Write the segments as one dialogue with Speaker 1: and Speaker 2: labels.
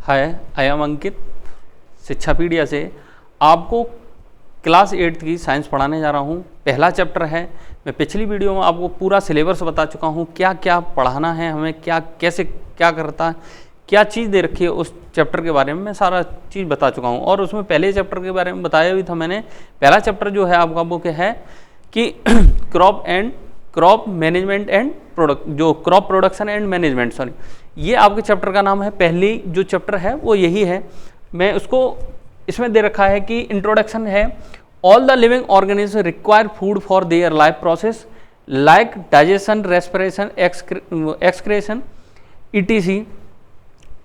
Speaker 1: Hi, I am अंकित शिक्षापीडिया से आपको class 8 की साइंस पढ़ाने जा रहा हूँ। पहला चैप्टर है। मैं पिछली वीडियो में आपको पूरा सिलेबस बता चुका हूँ, क्या क्या पढ़ाना है हमें, क्या कैसे क्या करता है, क्या चीज़ दे रखी है उस चैप्टर के बारे में मैं सारा चीज़ बता चुका हूँ। और उसमें पहले चैप्टर के बारे में बताया भी था मैंने। पहला चैप्टर जो है आपका वो क्या है कि क्रॉप मैनेजमेंट एंड प्रोडक्ट, जो crop production and management, sorry, ये आपके चैप्टर का नाम है। पहली जो चैप्टर है वो यही है। मैं उसको इसमें दे रखा है कि इंट्रोडक्शन है, all the living organism require food for their life process like digestion, respiration, excretion, ETC।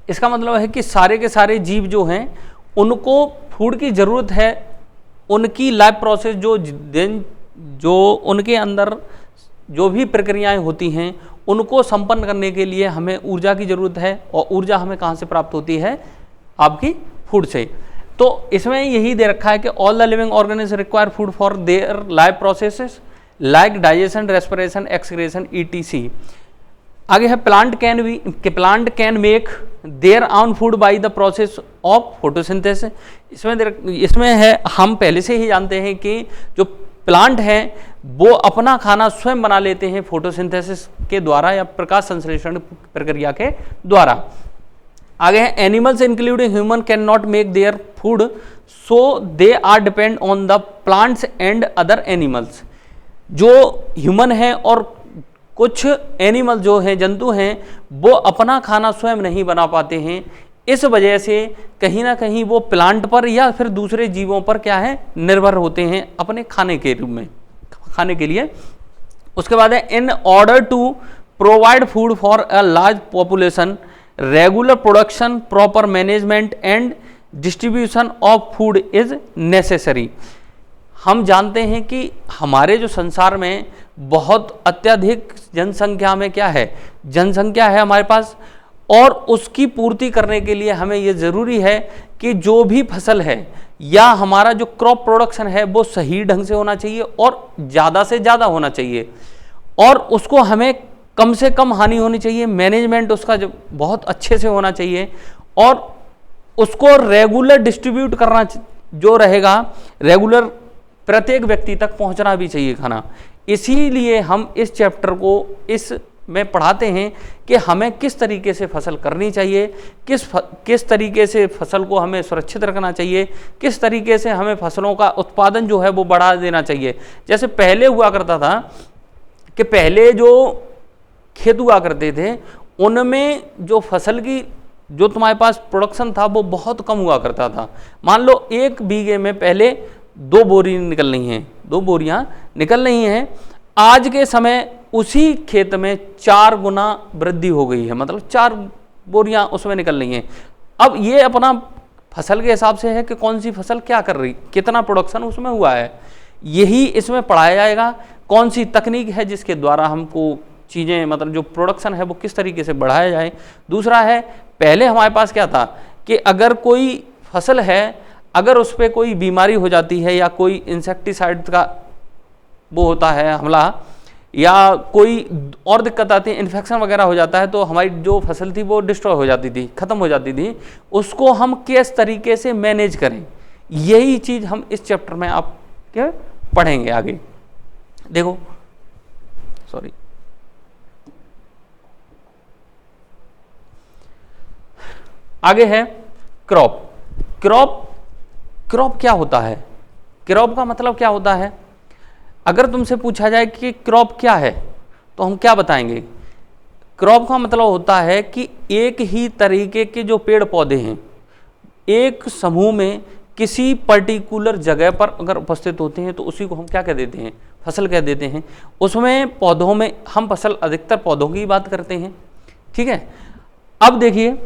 Speaker 1: इसका मतलब है कि सारे के सारे जीव जो हैं उनको फूड की ज़रूरत है, उनकी लाइफ प्रोसेस जो उनके अंदर जो भी प्रक्रियाएं होती हैं उनको संपन्न करने के लिए हमें ऊर्जा की ज़रूरत है। और ऊर्जा हमें कहाँ से प्राप्त होती है? आपकी फूड से। तो इसमें यही दे रखा है कि all the living organism require food for their life processes like digestion, respiration, excretion, ETC। आगे है plant can make their on food by the process of photosynthesis. इसमें है, हम पहले से ही जानते हैं कि जो प्लांट हैं वो अपना खाना स्वयं बना लेते हैं फोटोसिंथेसिस के द्वारा या प्रकाश संश्लेषण प्रक्रिया के द्वारा। आगे है animals including human can not make their food so they are depend on the plants and other animals. जो ह्यूमन है और कुछ एनिमल जो हैं, जंतु हैं, वो अपना खाना स्वयं नहीं बना पाते हैं। इस वजह से कहीं ना कहीं वो प्लांट पर या फिर दूसरे जीवों पर क्या है, निर्भर होते हैं अपने खाने के रूप में, खाने के लिए। उसके बाद है in order to provide food for a large population regular production, proper management and distribution of food is necessary. हम जानते हैं कि हमारे जो संसार में बहुत अत्यधिक जनसंख्या में क्या है, जनसंख्या है हमारे पास, और उसकी पूर्ति करने के लिए हमें ये ज़रूरी है कि जो भी फसल है या हमारा जो क्रॉप प्रोडक्शन है वो सही ढंग से होना चाहिए और ज़्यादा से ज़्यादा होना चाहिए, और उसको हमें कम से कम हानि होनी चाहिए। मैनेजमेंट उसका जो बहुत अच्छे से होना चाहिए, और उसको रेगुलर डिस्ट्रीब्यूट करना जो रहेगा, रेगुलर प्रत्येक व्यक्ति तक पहुंचना भी चाहिए खाना। इसीलिए हम इस चैप्टर को में पढ़ाते हैं कि हमें किस तरीके से फसल करनी चाहिए, किस तरीके से फसल को हमें सुरक्षित रखना चाहिए, किस तरीके से हमें फसलों का उत्पादन जो है वो बढ़ा देना चाहिए। जैसे पहले हुआ करता था कि पहले जो खेत हुआ करते थे उनमें जो फसल की जो तुम्हारे पास प्रोडक्शन था वो बहुत कम हुआ करता था। मान लो 1 बीघे में पहले 2 बोरी निकल रही हैं, 2 बोरियां निकल रही हैं। आज के समय उसी खेत में 4 गुना वृद्धि हो गई है, मतलब 4 बोरियां उसमें निकल रही हैं। अब ये अपना फसल के हिसाब से है कि कौन सी फसल क्या कर रही, कितना प्रोडक्शन उसमें हुआ है, यही इसमें पढ़ाया जाएगा। कौन सी तकनीक है जिसके द्वारा हमको चीज़ें, मतलब जो प्रोडक्शन है वो किस तरीके से बढ़ाया जाए। दूसरा है, पहले हमारे पास क्या था कि अगर कोई फसल है, अगर उस पर कोई बीमारी हो जाती है या कोई इंसेक्टिसाइड का वो होता है हमला, या कोई और दिक्कत आती है, इन्फेक्शन वगैरह हो जाता है, तो हमारी जो फसल थी वो डिस्ट्रॉय हो जाती थी, ख़त्म हो जाती थी। उसको हम किस तरीके से मैनेज करें, यही चीज़ हम इस चैप्टर में आप क्या पढ़ेंगे आगे। देखो, सॉरी, आगे है क्रॉप। क्रॉप क्या होता है? क्रॉप का मतलब क्या होता है? अगर तुमसे पूछा जाए कि क्रॉप क्या है तो हम क्या बताएंगे? क्रॉप का मतलब होता है कि एक ही तरीके के जो पेड़ पौधे हैं एक समूह में किसी पर्टिकुलर जगह पर अगर उपस्थित होते हैं तो उसी को हम क्या कह देते हैं? फसल कह देते हैं। उसमें पौधों में हम फसल अधिकतर पौधों की बात करते हैं, ठीक है। अब देखिए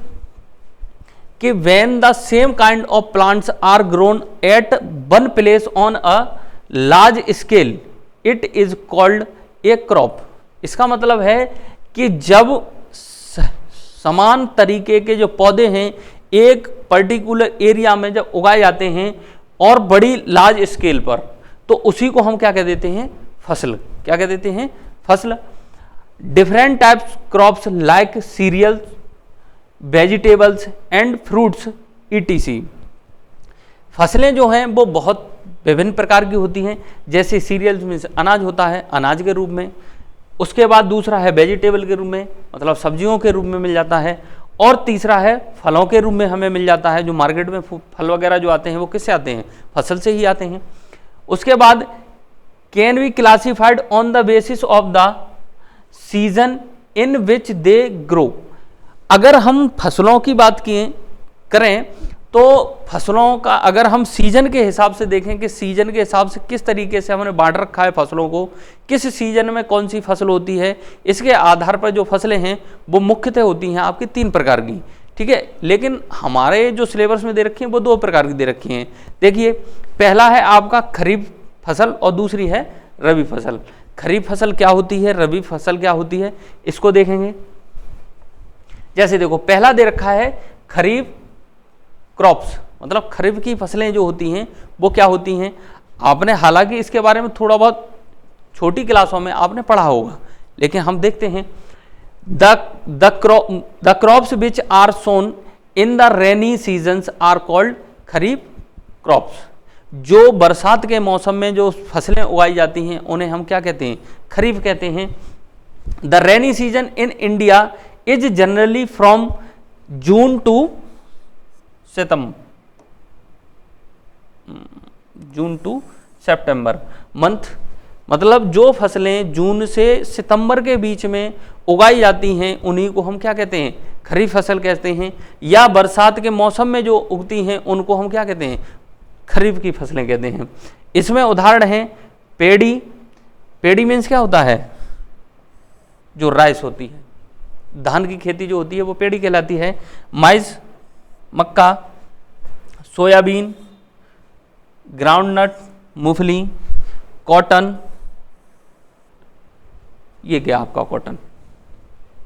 Speaker 1: कि when the same kind of plants are grown at one place on a large scale, it is called a crop। इसका मतलब है कि जब समान तरीके के जो पौधे हैं एक पर्टिकुलर एरिया में जब उगाए जाते हैं और बड़ी लार्ज स्केल पर, तो उसी को हम क्या कह देते हैं? फसल। क्या कह देते हैं? फसल। Different types crops like cereals vegetables and fruits etc. फसलें जो हैं वो बहुत विभिन्न प्रकार की होती हैं, जैसे सीरियल्स में अनाज होता है, अनाज के रूप में। उसके बाद दूसरा है वेजिटेबल के रूप में, मतलब सब्जियों के रूप में मिल जाता है। और तीसरा है फलों के रूप में हमें मिल जाता है। जो मार्केट में फल वगैरह जो आते हैं वो किससे आते हैं? फसल से ही आते हैं। उसके बाद can be classified on the basis of the season in which they grow. अगर हम फसलों की बात करें तो फसलों का अगर हम सीजन के हिसाब से देखें कि सीजन के हिसाब से किस तरीके से हमने बांट रखा है फसलों को, किस सीजन में कौन सी फसल होती है, इसके आधार पर जो फसलें हैं वो मुख्यतः होती हैं आपकी 3 प्रकार की, ठीक है। लेकिन हमारे जो सिलेबस में दे रखी हैं वो 2 प्रकार की दे रखी हैं। देखिए, पहला है आपका खरीफ फसल और दूसरी है रबी फसल। खरीफ फसल क्या होती है, रबी फसल क्या होती है, इसको देखेंगे। जैसे देखो, पहला दे रखा है खरीफ क्रॉप्स, मतलब खरीफ की फसलें जो होती हैं वो क्या होती हैं। आपने हालांकि इसके बारे में थोड़ा बहुत छोटी क्लासों में आपने पढ़ा होगा, लेकिन हम देखते हैं the crops which are sown in the rainy seasons are called kharif crops. जो बरसात के मौसम में जो फसलें उगाई जाती हैं उन्हें हम क्या कहते हैं? खरीफ कहते हैं। The rainy season in India is generally from June to September month, मतलब जो फसलें जून से सितंबर के बीच में उगाई जाती हैं उन्हीं को हम क्या कहते हैं? खरीफ फसल कहते हैं। या बरसात के मौसम में जो उगती हैं उनको हम क्या कहते हैं? खरीफ की फसलें कहते हैं। इसमें उदाहरण हैं पेड़ी। पेड़ी मीन्स क्या होता है? जो राइस होती है, धान की खेती जो होती है वो पेड़ी कहलाती है। माइज, मक्का, सोयाबीन, ग्राउंडनट, मूंगफली, कॉटन, ये क्या आपका कॉटन,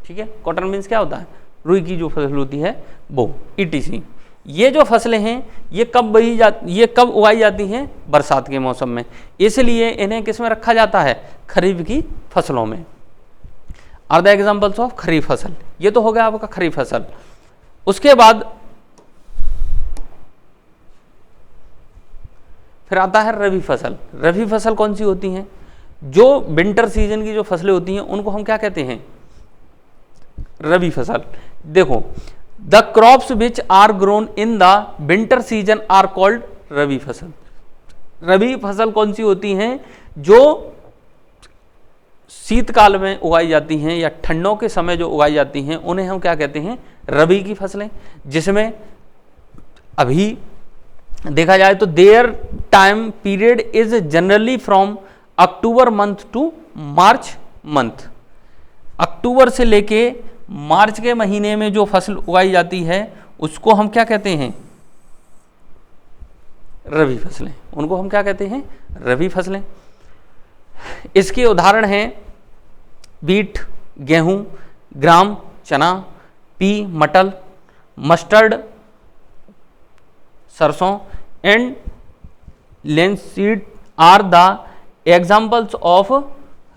Speaker 1: ठीक है। कॉटन मीन्स क्या होता है? रुई की जो फसल होती है वो, ईटीसी। ये जो फसलें हैं ये कब उगाई जाती हैं? बरसात के मौसम में, इसलिए इन्हें किस में रखा जाता है? खरीफ की फसलों में। आर द एग्जाम्पल्स ऑफ खरीफ फसल। ये तो हो गया आपका खरीफ फसल। उसके बाद फिर आता है रबी फसल। रबी फसल कौन सी होती हैं? जो विंटर सीजन की जो फसलें होती हैं उनको हम क्या कहते हैं? रबी फसल। देखो, the crops which are grown in the winter season are called rabi fasal. Rabi फसल कौन सी होती हैं? जो शीतकाल में उगाई जाती हैं या ठंडों के समय जो उगाई जाती हैं उन्हें हम क्या कहते हैं? रबी की फसलें। जिसमें अभी देखा जाए तो there time period is generally from October month to March month. October से लेके मार्च के महीने में जो फसल उगाई जाती है उसको हम क्या कहते हैं? रबी फसलें। उनको हम क्या कहते हैं? रबी फसलें। इसके उदाहरण हैं बीट, गेहूं, ग्राम, चना, P, matar, mustard, sarson and linseed are the examples of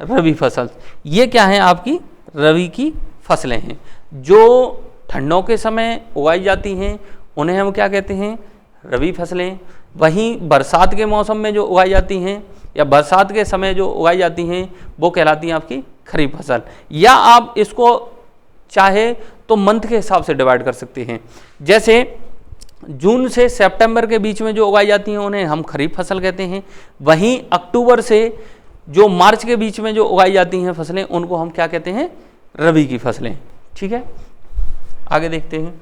Speaker 1: rabi fasal. ये क्या है? आपकी रबी की फसलें हैं जो ठंडों के समय उगाई जाती हैं, उन्हें हम क्या कहते हैं? रबी फसलें। वहीं बरसात के मौसम में जो उगाई जाती हैं या बरसात के समय जो उगाई जाती हैं वो कहलाती हैं आपकी खरीफ फसल। या आप इसको चाहे तो मंथ के हिसाब से डिवाइड कर सकते हैं। जैसे जून से सितंबर के बीच में जो उगाई जाती हैं उन्हें हम खरीफ फसल कहते हैं। वहीं अक्टूबर से जो मार्च के बीच में जो उगाई जाती हैं फसलें उनको हम क्या कहते हैं? रबी की फसलें, ठीक है। आगे देखते हैं।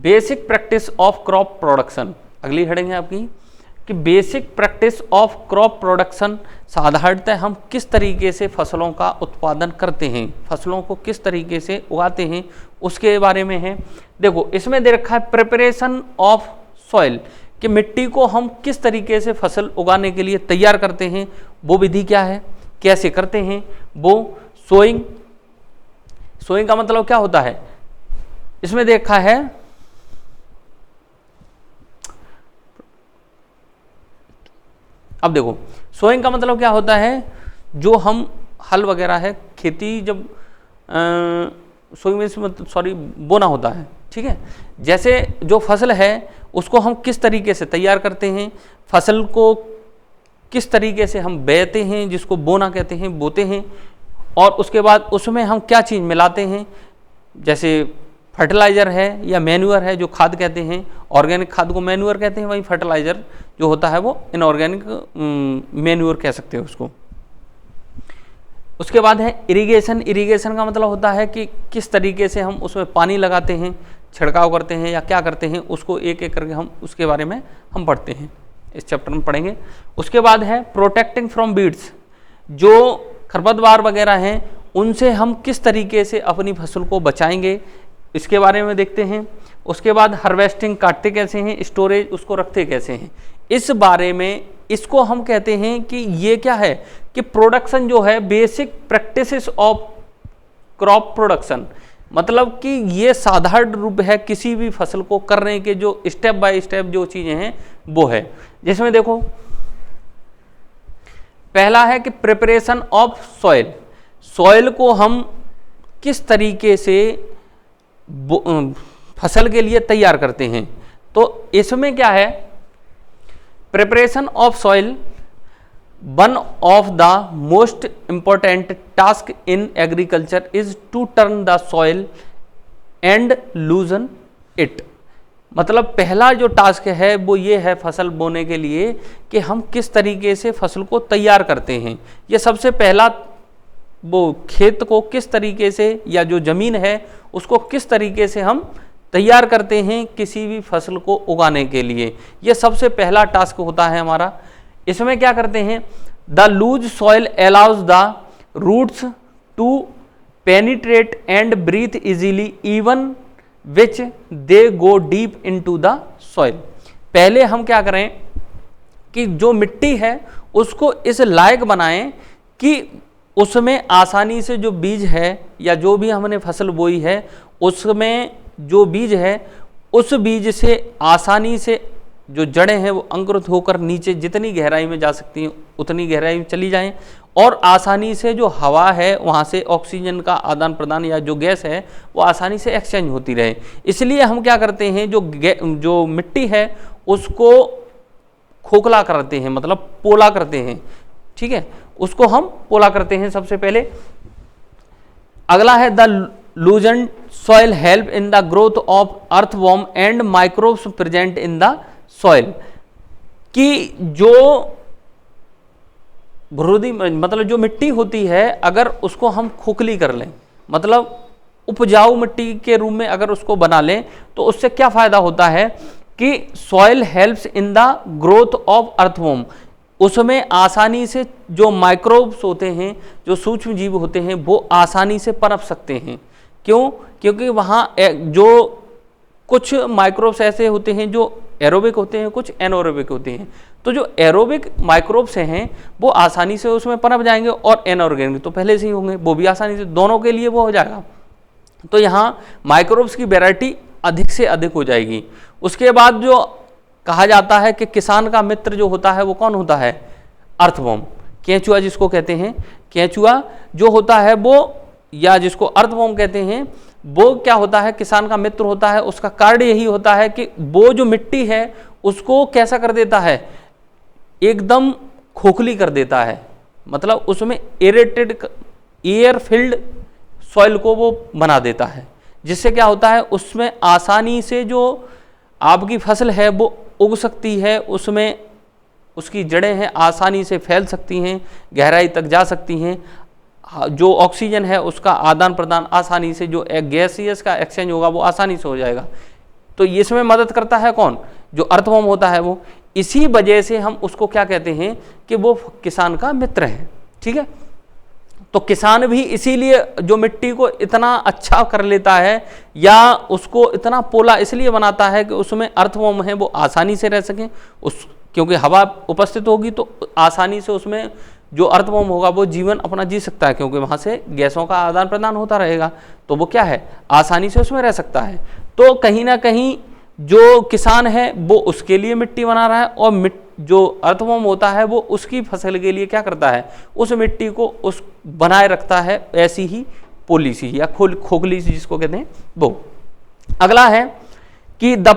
Speaker 1: Basic practice of crop production. अगली हेडिंग है आपकी कि basic practice of crop production. साधारणतः हम किस तरीके से फसलों का उत्पादन करते हैं, फसलों को किस तरीके से उगाते हैं, उसके बारे में है। देखो, इसमें दे रखा है प्रिपरेशन ऑफ सॉइल, कि मिट्टी को हम किस तरीके से फसल उगाने के लिए तैयार करते हैं, वो विधि क्या है, कैसे करते हैं वो। सोइंग, सोइंग का मतलब क्या होता है? इसमें देखा है अब देखो, सोइंग का मतलब क्या होता है? जो हम हल वगैरह है खेती जब बोना होता है, ठीक है। जैसे जो फसल है उसको हम किस तरीके से तैयार करते हैं, फसल को किस तरीके से हम बेते हैं, जिसको बोना कहते हैं, बोते हैं, और उसके बाद उसमें हम क्या चीज़ मिलाते हैं, जैसे फर्टिलाइज़र है या मैन्यूअर है, जो खाद कहते हैं, ऑर्गेनिक खाद को मैन्यूअर कहते हैं, वहीं फर्टिलाइज़र जो होता है वो इनऑर्गेनिक मैन्यूअर कह सकते हैं उसको। उसके बाद है इरिगेशन। इरिगेशन का मतलब होता है कि किस तरीके से हम उसमें पानी लगाते हैं, छिड़काव करते हैं या क्या करते हैं, उसको एक एक करके हम उसके बारे में हम पढ़ते हैं, इस चैप्टर में पढ़ेंगे। उसके बाद है प्रोटेक्टिंग फ्रॉम वीड्स। जो खरपतवार वगैरह हैं उनसे हम किस तरीके से अपनी फसल को बचाएंगे, इसके बारे में देखते हैं। उसके बाद हार्वेस्टिंग, काटते कैसे हैं, स्टोरेज, उसको रखते कैसे हैं, इस बारे में। इसको हम कहते हैं कि ये क्या है कि प्रोडक्शन जो है, basic practices of crop production, मतलब कि ये साधारण रूप है किसी भी फसल को करने के, जो स्टेप बाय स्टेप जो चीज़ें हैं वो है। जिसमें देखो पहला है कि प्रिपरेशन ऑफ सॉइल। सॉइल को हम किस तरीके से फसल के लिए तैयार करते हैं, तो इसमें क्या है, preparation of soil one of the most important task in agriculture is to turn the soil and loosen it. मतलब पहला जो टास्क है वो ये है फसल बोने के लिए कि हम किस तरीके से फसल को तैयार करते हैं। ये सबसे पहला, वो खेत को किस तरीके से या जो ज़मीन है उसको किस तरीके से हम तैयार करते हैं किसी भी फसल को उगाने के लिए, ये सबसे पहला टास्क होता है हमारा। इसमें क्या करते हैं, the loose soil allows the roots to penetrate and breathe easily even which they go deep into the soil. पहले हम क्या करें कि जो मिट्टी है उसको इस लायक बनाएं कि उसमें आसानी से जो बीज है या जो भी हमने फसल बोई है उसमें जो बीज है उस बीज से आसानी से जो जड़ें हैं वो अंकुरित होकर नीचे जितनी गहराई में जा सकती हैं उतनी गहराई में चली जाएं, और आसानी से जो हवा है वहाँ से ऑक्सीजन का आदान प्रदान या जो गैस है वो आसानी से एक्सचेंज होती रहे। इसलिए हम क्या करते हैं, जो मिट्टी है उसको खोखला करते हैं, मतलब पोला करते हैं, ठीक है, उसको हम पोला करते हैं सबसे पहले। अगला है the लूजन soil help in the growth of earthworm and microbes present in the soil. कि जो भ्रूदी मतलब जो मिट्टी होती है अगर उसको हम खोखली कर लें, मतलब उपजाऊ मिट्टी के रूप में अगर उसको बना लें, तो उससे क्या फायदा होता है कि soil helps in the growth of earthworm. उसमें आसानी से जो माइक्रोब्स होते हैं, जो सूक्ष्म जीव होते हैं, वो आसानी से पनप सकते हैं। क्यों? क्योंकि वहाँ जो कुछ माइक्रोब्स ऐसे होते हैं जो एरोबिक होते हैं, कुछ एनोरोबिक होते हैं। तो जो एरोबिक माइक्रोब्स हैं वो आसानी से उसमें पनप जाएंगे, और एनऑर्गेनिक तो पहले से ही होंगे, वो भी आसानी से, दोनों के लिए वो हो जाएगा। तो यहाँ माइक्रोब्स की वैरायटी अधिक से अधिक हो जाएगी। उसके बाद जो कहा जाता है कि किसान का मित्र जो होता है वो कौन होता है, अर्थवॉर्म, केंचुआ जिसको कहते हैं। केंचुआ जो होता है वो, या जिसको अर्थवॉर्म कहते हैं, वो क्या होता है, किसान का मित्र होता है। उसका कार्य यही होता है कि वो जो मिट्टी है उसको कैसा कर देता है, एकदम खोखली कर देता है, मतलब उसमें एरेटेड एयर फिल्ड सॉइल को वो बना देता है, जिससे क्या होता है उसमें आसानी से जो आपकी फसल है वो उग सकती है, उसमें उसकी जड़ें हैं आसानी से फैल सकती हैं, गहराई तक जा सकती हैं, जो ऑक्सीजन है उसका आदान प्रदान आसानी से, जो गैसियस का एक्सचेंज होगा वो आसानी से हो जाएगा। तो इसमें मदद करता है कौन, जो अर्थवॉर्म होता है वो। इसी वजह से हम उसको क्या कहते हैं कि वो किसान का मित्र है, ठीक है। तो किसान भी इसीलिए जो मिट्टी को इतना अच्छा कर लेता है या उसको इतना पोला इसलिए बनाता है कि उसमें अर्थवॉर्म है वो आसानी से रह सकें, क्योंकि हवा उपस्थित होगी तो आसानी से उसमें जो अर्थवॉर्म होगा वो जीवन अपना जी सकता है, क्योंकि वहाँ से गैसों का आदान प्रदान होता रहेगा, तो वो क्या है आसानी से उसमें रह सकता है। तो कहीं ना कहीं जो किसान है वो उसके लिए मिट्टी बना रहा है, और जो अर्थवर्म होता है वो उसकी फसल के लिए क्या करता है, उस मिट्टी को उस बनाए रखता है। ऐसी ही पॉलिसी या खोखली जिसको कहते हैं वो। अगला है कि the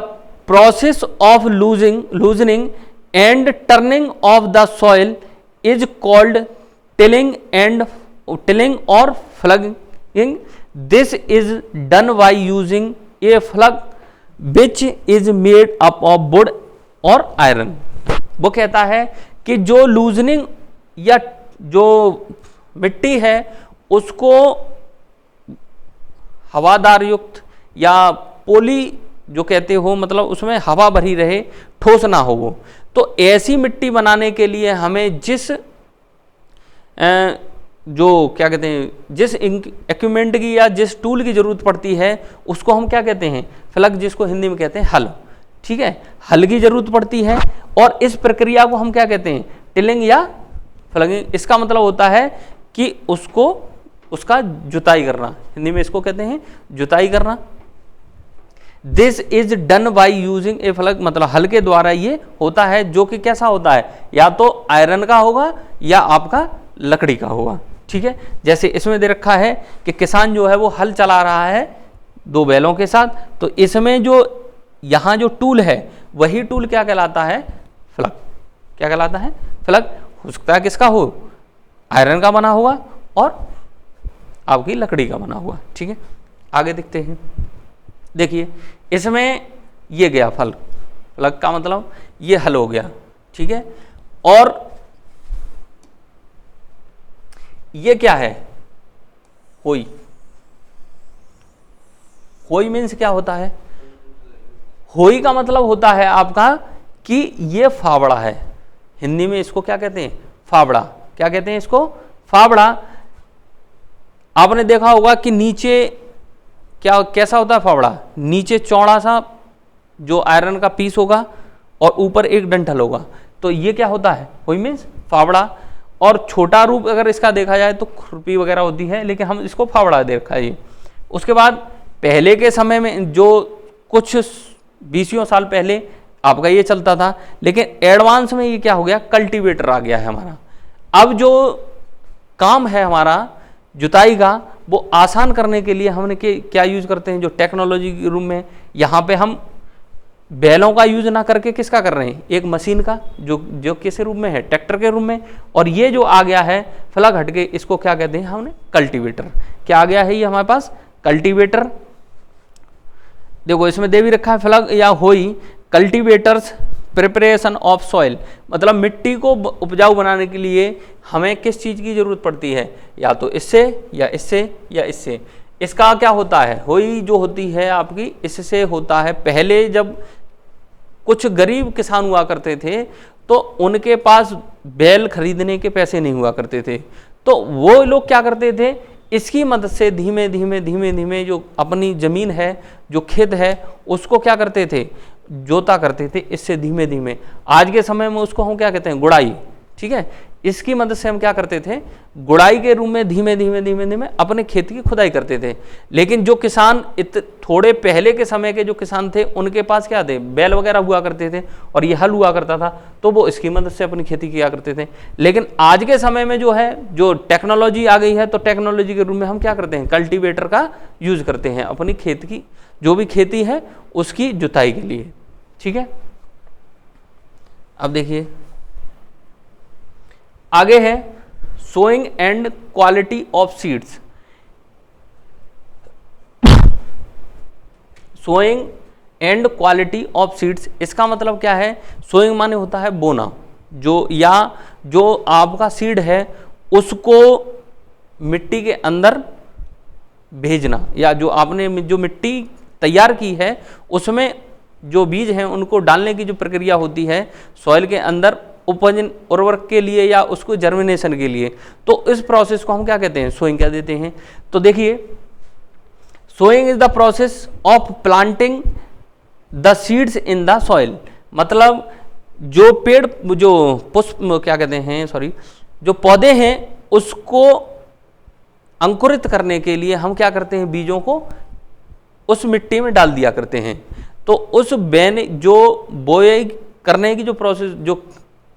Speaker 1: process of loosening and turning of the soil is called tilling और ploughing. This is done by using a plough which is made up of wood और आयरन। वो कहता है कि जो लूजनिंग या जो मिट्टी है उसको हवादार युक्त या पोली जो कहते हो, मतलब उसमें हवा भरी रहे, ठोस ना हो वो। तो ऐसी मिट्टी बनाने के लिए हमें जिस जो क्या कहते हैं, जिस इक्विपमेंट की या जिस टूल की जरूरत पड़ती है उसको हम क्या कहते हैं, फ्लग, जिसको हिंदी में कहते हैं हल। ठीक है, हल की जरूरत पड़ती है, और इस प्रक्रिया को हम क्या कहते हैं, टिलिंग या फ्लगिंग। इसका मतलब होता है कि उसका जुताई करना, हिंदी में इसको कहते हैं जुताई करना। This is done by using a plough, मतलब हल के द्वारा ये होता है, जो कि कैसा होता है, या तो आयरन का होगा या आपका लकड़ी का होगा। ठीक है, जैसे इसमें दे रखा है कि किसान जो है वो हल चला रहा है 2 बैलों के साथ, तो इसमें जो यहाँ जो टूल है वही टूल क्या कहलाता है, फ्लग। क्या कहलाता है, फ्लग। हो सकता है किसका हो, आयरन का बना हुआ और आपकी लकड़ी का बना हुआ। ठीक है, आगे देखते हैं। देखिए इसमें ये गया फ्लग का मतलब ये हल हो गया। ठीक है, और ये क्या है, होई। होई मीन्स क्या होता है, होई का मतलब होता है आपका कि ये फावड़ा है। हिंदी में इसको क्या कहते हैं, फावड़ा। क्या कहते हैं इसको, फावड़ा। आपने देखा होगा कि नीचे कैसा होता है फावड़ा, नीचे चौड़ा सा जो आयरन का पीस होगा और ऊपर एक डंठल होगा, तो ये क्या होता है, होई मीन्स फावड़ा। और छोटा रूप अगर इसका देखा जाए तो खुरपी वगैरह होती है, लेकिन हम इसको फावड़ा दे रखा है। उसके बाद पहले के समय में जो कुछ 20 साल पहले आपका ये चलता था, लेकिन एडवांस में ये क्या हो गया, कल्टीवेटर आ गया है हमारा। अब जो काम है हमारा जुताई का वो आसान करने के लिए हमने क्या यूज करते हैं, जो टेक्नोलॉजी के रूप में यहाँ पे हम बैलों का यूज ना करके किसका कर रहे हैं, एक मशीन का, जो किस रूप में है, ट्रैक्टर के रूप में। और ये जो आ गया है फ्लग हटके, इसको क्या कहते हैं हमने, कल्टीवेटर। क्या आ गया है ये हमारे पास, कल्टीवेटर। देखो इसमें दे भी रखा है फ्लग या होई कल्टीवेटर्स प्रिपरेशन ऑफ सॉइल, मतलब मिट्टी को उपजाऊ बनाने के लिए हमें किस चीज़ की जरूरत पड़ती है, या तो इससे या इससे या इससे। इसका क्या होता है, होई जो होती है आपकी, इससे होता है। पहले जब कुछ गरीब किसान हुआ करते थे तो उनके पास बैल खरीदने के पैसे नहीं हुआ करते थे, तो वो लोग क्या करते थे, इसकी मदद से धीमे धीमे जो अपनी ज़मीन है, जो खेत है, उसको क्या करते थे, जोता करते थे इससे धीमे धीमे। आज के समय में उसको हम क्या कहते हैं, गुड़ाई। ठीक है, इसकी मदद से हम क्या करते थे, गुड़ाई के रूप में धीमे धीमे अपने खेत की खुदाई करते थे। लेकिन जो किसान थोड़े पहले के समय के जो किसान थे, उनके पास क्या थे, बैल वगैरह हुआ करते थे और ये हल हुआ करता था, तो वो इसकी मदद से अपनी खेती किया करते थे। लेकिन आज के समय में जो है, जो टेक्नोलॉजी आ गई है, तो टेक्नोलॉजी के रूप में हम क्या करते हैं, कल्टीवेटर का यूज करते हैं अपनी खेत की, जो भी खेती है उसकी जुताई के लिए। ठीक है, अब देखिए आगे है sowing and quality of seeds. Sowing and quality of seeds, इसका मतलब क्या है, सोइंग माने होता है बोना, जो आपका सीड है उसको मिट्टी के अंदर भेजना, या जो आपने जो मिट्टी तैयार की है उसमें जो बीज हैं उनको डालने की जो प्रक्रिया होती है सॉइल के अंदर उपजन उर्वरक के लिए या उसको जर्मिनेशन के लिए, तो इस प्रोसेस को हम क्या कहते हैं, सोइंग कह देते हैं। तो देखिए, sowing is the process of planting the seeds in the soil, मतलब जो पेड़, जो पुष्प क्या कहते हैं, जो पौधे हैं उसको अंकुरित करने के लिए हम क्या करते हैं, बीजों को उस मिट्टी में डाल दिया करते हैं। तो उस जो बोए करने की जो प्रोसेस, जो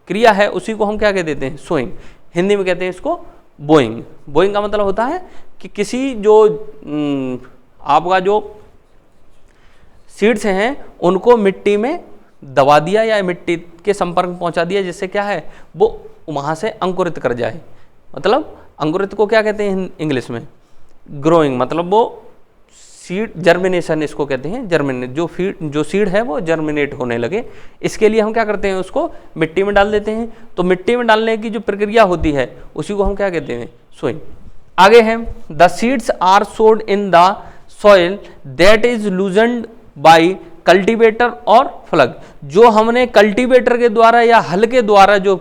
Speaker 1: क्रिया है, उसी को हम क्या कह देते हैं? सोइंग। हिंदी में कहते हैं इसको बोइंग। बोइंग का मतलब होता है कि किसी जो आपका जो सीड्स हैं उनको मिट्टी में दबा दिया या मिट्टी के संपर्क में पहुंचा दिया, जिससे क्या है वो वहाँ से अंकुरित कर जाए। मतलब अंकुरित को क्या कहते हैं इंग्लिश में? ग्रोइंग। मतलब वो सीड जर्मिनेशन इसको कहते हैं, जर्मिनेट। जो सीड है वो जर्मिनेट होने लगे, इसके लिए हम क्या करते हैं? उसको मिट्टी में डाल देते हैं। तो मिट्टी में डालने की जो प्रक्रिया होती है उसी को हम क्या कहते हैं? सोइंग। आगे है the seeds are sown in the soil that is loosened by cultivator और फ्लग। जो हमने कल्टीवेटर के द्वारा या हल के द्वारा जो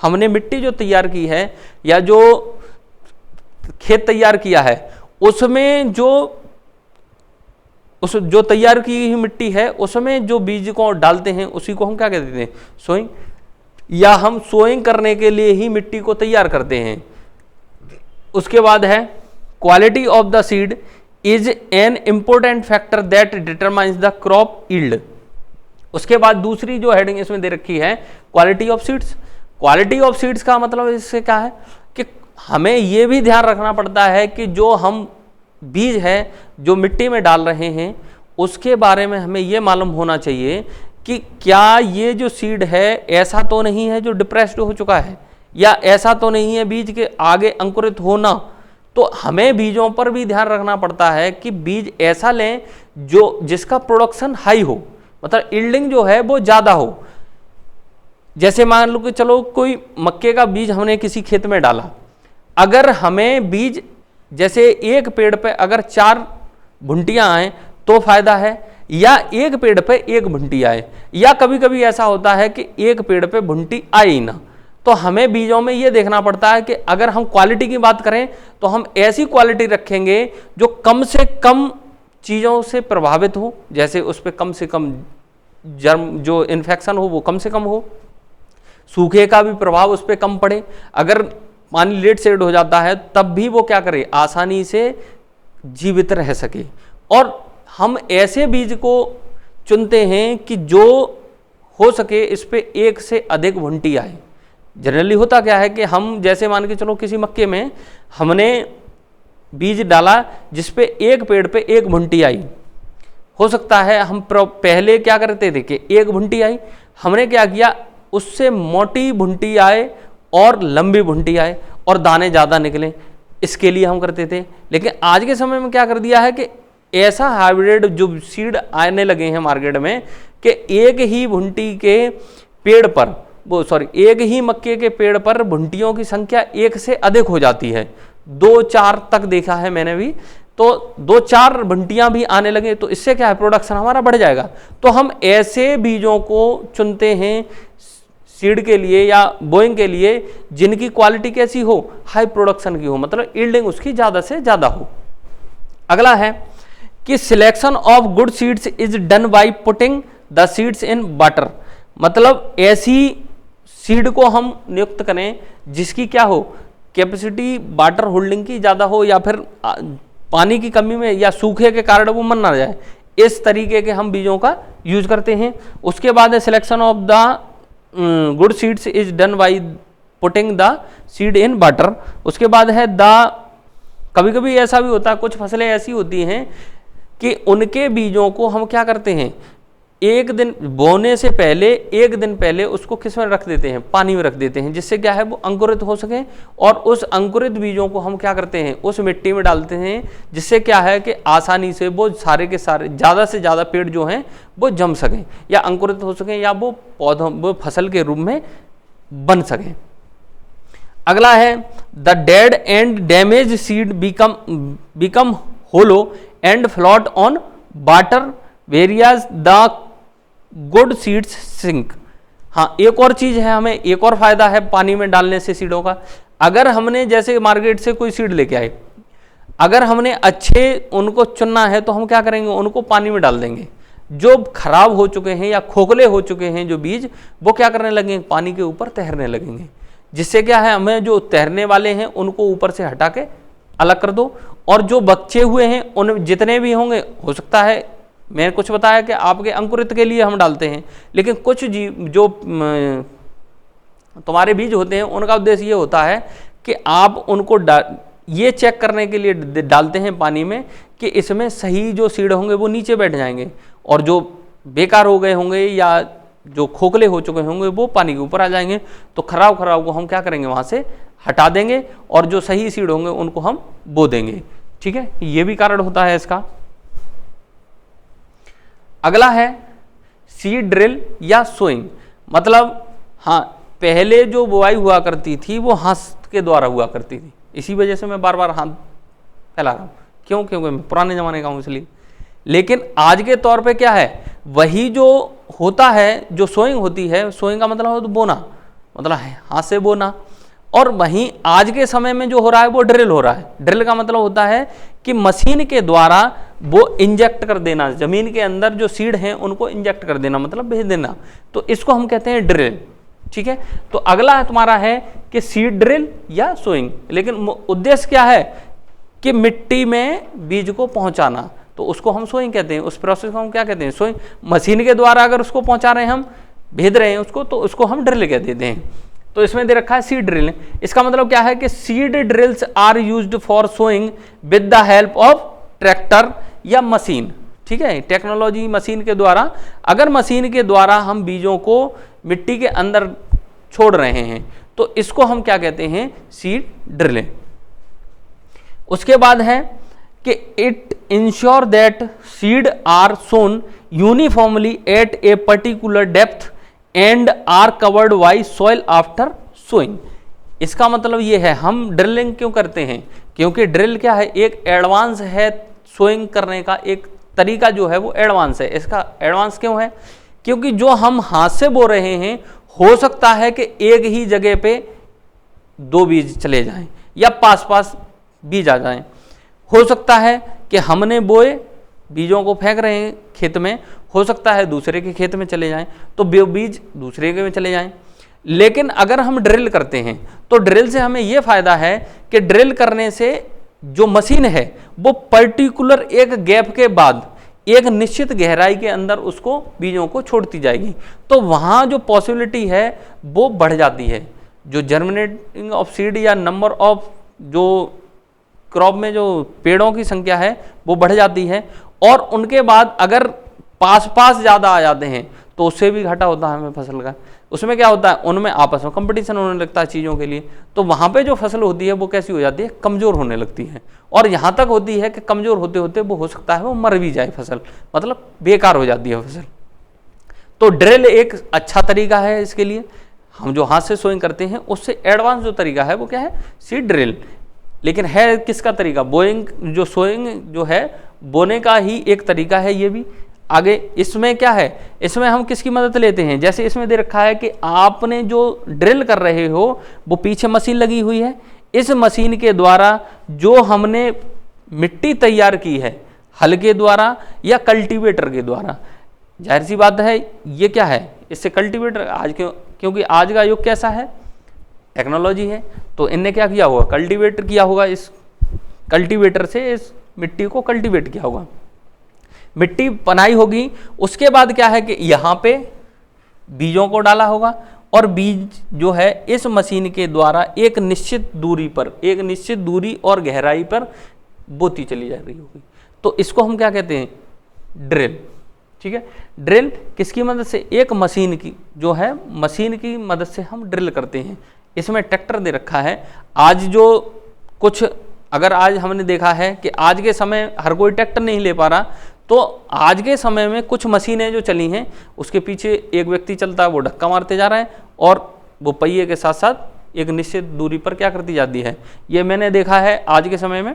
Speaker 1: हमने मिट्टी जो तैयार की है या जो खेत तैयार किया है, उसमें जो तैयार की हुई मिट्टी है उसमें जो बीज को डालते हैं उसी को हम क्या कहते हैं? सोइंग। या हम सोइंग करने के लिए ही मिट्टी को तैयार करते हैं। उसके बाद है quality of the seed is an important factor that determines the crop yield. उसके बाद दूसरी जो हेडिंग इसमें दे रखी है quality of seeds. Quality of seeds का मतलब इससे क्या है कि हमें यह भी ध्यान रखना पड़ता है कि जो हम बीज है जो मिट्टी में डाल रहे हैं उसके बारे में हमें यह मालूम होना चाहिए कि क्या ये जो सीड है ऐसा तो नहीं है जो डिप्रेस्ड हो चुका है, या ऐसा तो नहीं है बीज के आगे अंकुरित होना। तो हमें बीजों पर भी ध्यान रखना पड़ता है कि बीज ऐसा लें जो जिसका प्रोडक्शन हाई हो, मतलब यील्डिंग जो है वो ज़्यादा हो। जैसे मान लो कि चलो कोई मक्के का बीज हमने किसी खेत में डाला, अगर हमें बीज जैसे एक पेड़ पे अगर 4 भुंटियाँ आए तो फायदा है, या एक पेड़ पे एक भुंटी आए, या कभी कभी ऐसा होता है कि एक पेड़ पे भुंटी आए ही ना। तो हमें बीजों में ये देखना पड़ता है कि अगर हम क्वालिटी की बात करें तो हम ऐसी क्वालिटी रखेंगे जो कम से कम चीज़ों से प्रभावित हो, जैसे उस पर कम से कम जर्म जो इन्फेक्शन हो वो कम से कम हो, सूखे का भी प्रभाव उस पर कम पड़े। अगर पानी लेट सेड हो जाता है तब भी वो क्या करे, आसानी से जीवित रह सके। और हम ऐसे बीज को चुनते हैं कि जो हो सके इस पे एक से अधिक भुंटी आए। जनरली होता क्या है कि हम जैसे मान के चलो किसी मक्के में हमने बीज डाला जिस पे एक पेड़ पे एक भुंटी आई, हो सकता है हम पहले क्या करते थे कि एक भुंटी आई, हमने क्या किया उससे मोटी भुंटी आए और लंबी भुंटी आए और दाने ज़्यादा निकले, इसके लिए हम करते थे। लेकिन आज के समय में क्या कर दिया है कि ऐसा हाइब्रिड जो सीड आने लगे हैं मार्केट में कि एक ही भुंटी के पेड़ पर एक ही मक्के के पेड़ पर भुंटियों की संख्या एक से अधिक हो जाती है। 2-4 तक देखा है मैंने भी, तो 2-4 भुंटियां भी आने लगे, तो इससे क्या है प्रोडक्शन हमारा बढ़ जाएगा। तो हम ऐसे बीजों को चुनते हैं सीड के लिए या बोइंग के लिए जिनकी क्वालिटी कैसी हो, हाई प्रोडक्शन की हो, मतलब यील्डिंग उसकी ज़्यादा से ज़्यादा हो। अगला है कि selection of good seeds is done by putting the seeds in water. मतलब ऐसी सीड को हम नियुक्त करें जिसकी क्या हो, कैपेसिटी वाटर होल्डिंग की ज़्यादा हो, या फिर पानी की कमी में या सूखे के कारण वो मर ना जाए। इस तरीके के हम बीजों का यूज करते हैं। उसके बाद है selection of the good seeds is done by putting the seed in water. उसके बाद है कभी कभी ऐसा भी होता है, कुछ फसलें ऐसी होती हैं कि उनके बीजों को हम क्या करते हैं, एक दिन बोने से पहले एक दिन पहले उसको किस में रख देते हैं, पानी में रख देते हैं, जिससे क्या है वो अंकुरित हो सके। और उस अंकुरित बीजों को हम क्या करते हैं उस मिट्टी में डालते हैं, जिससे क्या है कि आसानी से वो सारे के सारे ज़्यादा से ज़्यादा पेड़ जो हैं वो जम सकें या अंकुरित हो सकें या वो पौधों वो फसल के रूप में बन सकें। अगला है the dead and damaged seed become hollow and float on water whereas the good seeds sink. हाँ, एक और चीज़ है, हमें एक और फायदा है पानी में डालने से सीडों का। अगर हमने जैसे मार्केट से कोई सीड लेके आए, अगर हमने अच्छे उनको चुनना है तो हम क्या करेंगे, उनको पानी में डाल देंगे। जो खराब हो चुके हैं या खोखले हो चुके हैं जो बीज, वो क्या करने लगेंगे, पानी के ऊपर तैरने लगेंगे, जिससे क्या है हमें जो तैरने वाले हैं उनको ऊपर से हटा के अलग कर दो। और जो बचे हुए हैं उन जितने भी होंगे, हो सकता है मैंने कुछ बताया कि आपके अंकुरित के लिए हम डालते हैं, लेकिन कुछ जीव जो तुम्हारे बीज होते हैं उनका उद्देश्य ये होता है कि आप उनको ये चेक करने के लिए डालते हैं पानी में कि इसमें सही जो सीड होंगे वो नीचे बैठ जाएंगे और जो बेकार हो गए होंगे या जो खोखले हो चुके होंगे वो पानी के ऊपर आ जाएंगे। तो खराब को हम क्या करेंगे, वहाँ से हटा देंगे और जो सही सीड होंगे उनको हम बो देंगे। ठीक है, ये भी कारण होता है इसका। अगला है सीड ड्रिल या सोइंग। मतलब हाँ, पहले जो बुआई हुआ करती थी वो हाथ के द्वारा हुआ करती थी, इसी वजह से मैं बार बार हाथ फैला रहा हूँ। क्यों? क्योंकि मैं पुराने ज़माने का हूँ इसलिए। लेकिन आज के तौर पे क्या है, वही जो होता है, जो सोइंग होती है, सोइंग का मतलब है तो बोना, मतलब है हाथ से बोना। और वहीं आज के समय में जो हो रहा है वो ड्रिल हो रहा है। ड्रिल का मतलब होता है कि मशीन के द्वारा वो इंजेक्ट कर देना, जमीन के अंदर जो सीड हैं उनको इंजेक्ट कर देना, मतलब भेज देना। तो इसको हम कहते हैं ड्रिल। ठीक है, तो अगला तुम्हारा है कि सीड ड्रिल या सोइंग। लेकिन उद्देश्य क्या है कि मिट्टी में बीज को पहुंचाना, तो उसको हम सोइंग कहते हैं। उस प्रोसेस को हम क्या कहते हैं, सोइंग। मशीन के द्वारा अगर उसको पहुंचा रहे हैं, हम भेज रहे हैं उसको, तो उसको हम ड्रिल कह देते हैं। तो इसमें दे रखा है सीड ड्रिल। इसका मतलब क्या है कि seed drills are used for sowing with the help of tractor या मशीन। ठीक है, टेक्नोलॉजी मशीन के द्वारा, अगर मशीन के द्वारा हम बीजों को मिट्टी के अंदर छोड़ रहे हैं तो इसको हम क्या कहते हैं, सीड ड्रिलिंग। उसके बाद है कि it ensure that seed are sown uniformly at a particular depth and are covered by soil after sowing. इसका मतलब ये है, हम ड्रिलिंग क्यों करते हैं, क्योंकि ड्रिल क्या है, एक एडवांस है सोइंग करने का, एक तरीका जो है वो एडवांस है। इसका एडवांस क्यों है, क्योंकि जो हम हाथ से बो रहे हैं हो सकता है कि एक ही जगह पे दो बीज चले जाएं या पास पास बीज आ जाएं। हो सकता है कि हमने बोए बीजों को फेंक रहे हैं खेत में, हो सकता है दूसरे के खेत में चले जाएं, तो बीज दूसरे के में चले जाएं। लेकिन अगर हम ड्रिल करते हैं तो ड्रिल से हमें यह फायदा है कि ड्रिल करने से जो मशीन है वो पर्टिकुलर एक गैप के बाद एक निश्चित गहराई के अंदर उसको बीजों को छोड़ती जाएगी। तो वहाँ जो पॉसिबिलिटी है वो बढ़ जाती है, जो जर्मिनेटिंग ऑफ सीड या नंबर ऑफ जो क्रॉप में जो पेड़ों की संख्या है वो बढ़ जाती है। और उनके बाद अगर पास पास ज़्यादा आ जाते हैं तो उससे भी घाटा होता है हमें फसल का। उसमें क्या होता है, उनमें आपस में कंपटीशन होने लगता है चीज़ों के लिए, तो वहाँ पे जो फसल होती है वो कैसी हो जाती है, कमज़ोर होने लगती है। और यहाँ तक होती है कि कमज़ोर होते होते वो हो सकता है वो मर भी जाए फसल, मतलब बेकार हो जाती है फसल। तो ड्रिल एक अच्छा तरीका है इसके लिए। हम जो हाथ से सोइंग करते हैं उससे एडवांस जो तरीका है वो क्या है, सीड ड्रिल। लेकिन है किसका तरीका, बोइंग, जो सोइंग जो है बोने का ही एक तरीका है ये भी। आगे इसमें क्या है, इसमें हम किसकी मदद लेते हैं, जैसे इसमें दे रखा है कि आपने जो ड्रिल कर रहे हो वो पीछे मशीन लगी हुई है, इस मशीन के द्वारा जो हमने मिट्टी तैयार की है हल के द्वारा या कल्टीवेटर के द्वारा, जाहिर सी बात है ये क्या है, इससे कल्टीवेटर आज क्योंकि आज का युग कैसा है, टेक्नोलॉजी है, तो इनने क्या किया होगा, कल्टीवेटर किया होगा, इस कल्टीवेटर से इस मिट्टी को कल्टीवेट किया होगा, मिट्टी बनाई होगी। उसके बाद क्या है कि यहाँ पे बीजों को डाला होगा और बीज जो है इस मशीन के द्वारा एक निश्चित दूरी पर, एक निश्चित दूरी और गहराई पर बोती चली जा रही होगी। तो इसको हम क्या कहते हैं, ड्रिल। ठीक है, ड्रिल किसकी मदद से, एक मशीन की जो है, मशीन की मदद से हम ड्रिल करते हैं। इसमें ट्रैक्टर दे रखा है। आज जो कुछ, अगर आज हमने देखा है कि आज के समय हर कोई ट्रैक्टर नहीं ले पा रहा, तो आज के समय में कुछ मशीनें जो चली हैं उसके पीछे एक व्यक्ति चलता है, वो धक्का मारते जा रहा है और वो पहिए के साथ साथ एक निश्चित दूरी पर क्या करती जाती है। ये मैंने देखा है आज के समय में,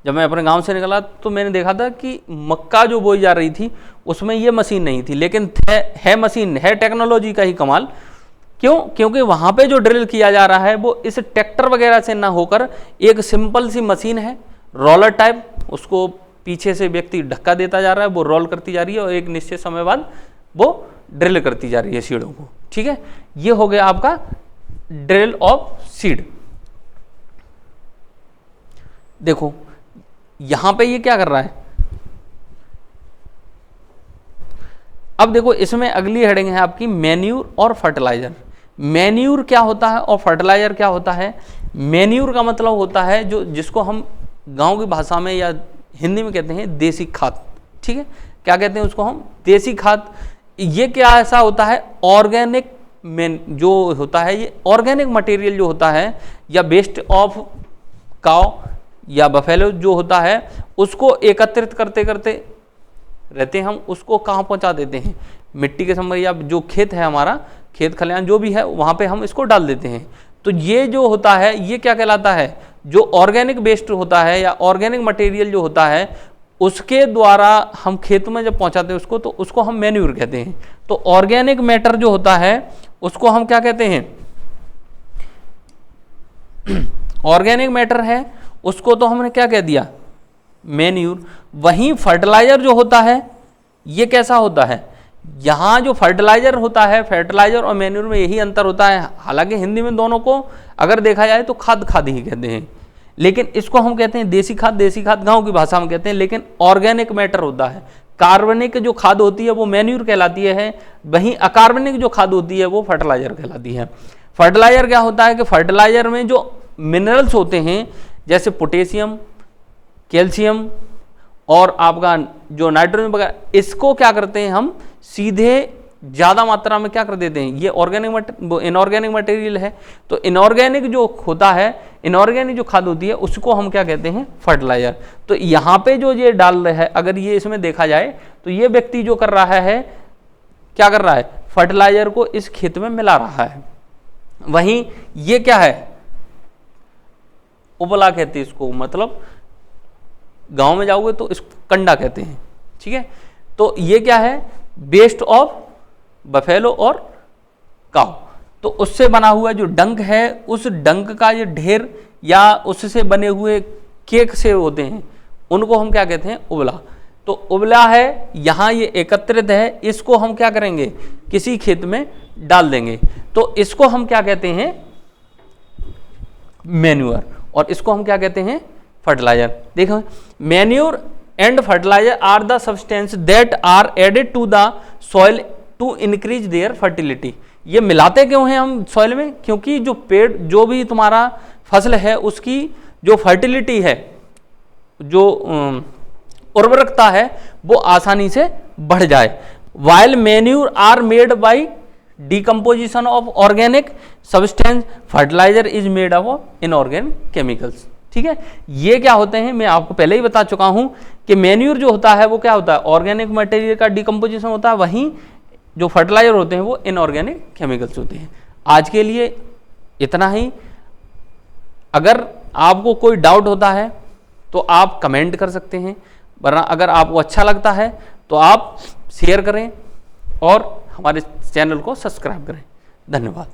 Speaker 1: जब मैं अपने गांव से निकला तो मैंने देखा था कि मक्का जो बोई जा रही थी उसमें ये मशीन नहीं थी, लेकिन है मशीन, है टेक्नोलॉजी का ही कमाल। क्यों, क्योंकि वहाँ पे जो ड्रिल किया जा रहा है वो इस ट्रैक्टर वगैरह से ना होकर एक सिंपल सी मशीन है, रोलर टाइप, उसको पीछे से व्यक्ति धक्का देता जा रहा है, वो रोल करती जा रही है और एक निश्चित समय बाद वो ड्रिल करती जा रही है सीडों को। ठीक है, ये हो गया आपका ड्रिल ऑफ सीड। देखो यहाँ पे ये क्या कर रहा है, अब देखो इसमें अगली हेडिंग है आपकी मैन्यूर और फर्टिलाइजर। मैन्यूर क्या होता है और फर्टिलाइजर क्या होता है? मैन्यूर का मतलब होता है जो जिसको हम गांव की भाषा में या हिंदी में कहते हैं देसी खाद। ठीक है, क्या कहते हैं उसको हम? देसी खाद। ये क्या ऐसा होता है? ऑर्गेनिक जो होता है, ये ऑर्गेनिक मटेरियल जो होता है या वेस्ट ऑफ काउ या बफेलो जो होता है उसको एकत्रित करते करते रहते हैं हम, उसको कहाँ पहुँचा देते हैं? मिट्टी के संबंध या जो खेत है हमारा, खेत खलिहान जो भी है वहाँ पे हम इसको डाल देते हैं। तो ये जो होता है ये क्या कहलाता है? जो ऑर्गेनिक वेस्ट होता है या ऑर्गेनिक मटेरियल जो होता है उसके द्वारा हम खेत में जब पहुँचाते हैं उसको, तो उसको हम मैन्यूर कहते हैं। तो ऑर्गेनिक मैटर जो होता है उसको हम क्या कहते हैं? ऑर्गेनिक मैटर है उसको तो हमने क्या कह दिया? मैन्यूर। वहीं फर्टिलाइजर जो होता है ये कैसा होता है? यहाँ जो फर्टिलाइजर होता है, फर्टिलाइजर और मैन्यूर में यही अंतर होता है। हालांकि हिंदी में दोनों को अगर देखा जाए तो खाद खाद ही कहते हैं, लेकिन इसको हम कहते हैं देसी खाद। देसी खाद गांव की भाषा में कहते हैं, लेकिन ऑर्गेनिक मैटर होता है। कार्बनिक जो खाद होती है वो मैन्यूर कहलाती है, वहीं अकार्बनिक जो खाद होती है वो फर्टिलाइजर कहलाती है। फर्टिलाइजर क्या होता है कि फर्टिलाइजर में जो मिनरल्स होते हैं जैसे पोटेशियम, कैल्शियम और आपका जो नाइट्रोजन वगैरह, इसको क्या करते हैं हम सीधे ज़्यादा मात्रा में क्या कर देते हैं? ये इनऑर्गेनिक मटेरियल है, तो इनऑर्गेनिक जो होता है, इनऑर्गेनिक जो खाद होती है उसको हम क्या कहते हैं? फर्टिलाइजर। तो यहाँ पे जो ये डाल रहा है, अगर ये इसमें देखा जाए तो ये व्यक्ति जो कर रहा है क्या कर रहा है? फर्टिलाइजर को इस खेत में मिला रहा है। वहीं ये क्या है? उपला कहते हैं इसको, मतलब गांव में जाओगे तो इसको कंडा कहते हैं। ठीक है, तो ये क्या है? वेस्ट ऑफ बफेलो और काउ। तो उससे बना हुआ जो डंक है, उस डंक का ये ढेर या उससे बने हुए केक से होते हैं, उनको हम क्या कहते हैं? उबला। तो उबला है, यहाँ ये एकत्रित है, इसको हम क्या करेंगे? किसी खेत में डाल देंगे, तो इसको हम क्या कहते हैं? मैन्यूर। और इसको हम क्या कहते हैं? फर्टिलाइजर। देखो, manure and fertilizer are the substance that are added to the soil to increase their fertility. ये मिलाते क्यों हैं हम सॉइल में? क्योंकि जो पेड़, जो भी तुम्हारा फसल है उसकी जो फर्टिलिटी है, जो उर्वरकता है, वो आसानी से बढ़ जाए। While manure are made by decomposition of organic substance, fertilizer is made of inorganic chemicals. ठीक है, ये क्या होते हैं मैं आपको पहले ही बता चुका हूं कि मैन्यूर जो होता है वो क्या होता है? ऑर्गेनिक मटेरियल का डिकम्पोजिशन होता है, वहीं जो फर्टिलाइजर होते हैं वो इनऑर्गेनिक केमिकल्स होते हैं। आज के लिए इतना ही। अगर आपको कोई डाउट होता है तो आप कमेंट कर सकते हैं, वरना अगर आपको अच्छा लगता है तो आप शेयर करें और हमारे चैनल को सब्सक्राइब करें। धन्यवाद।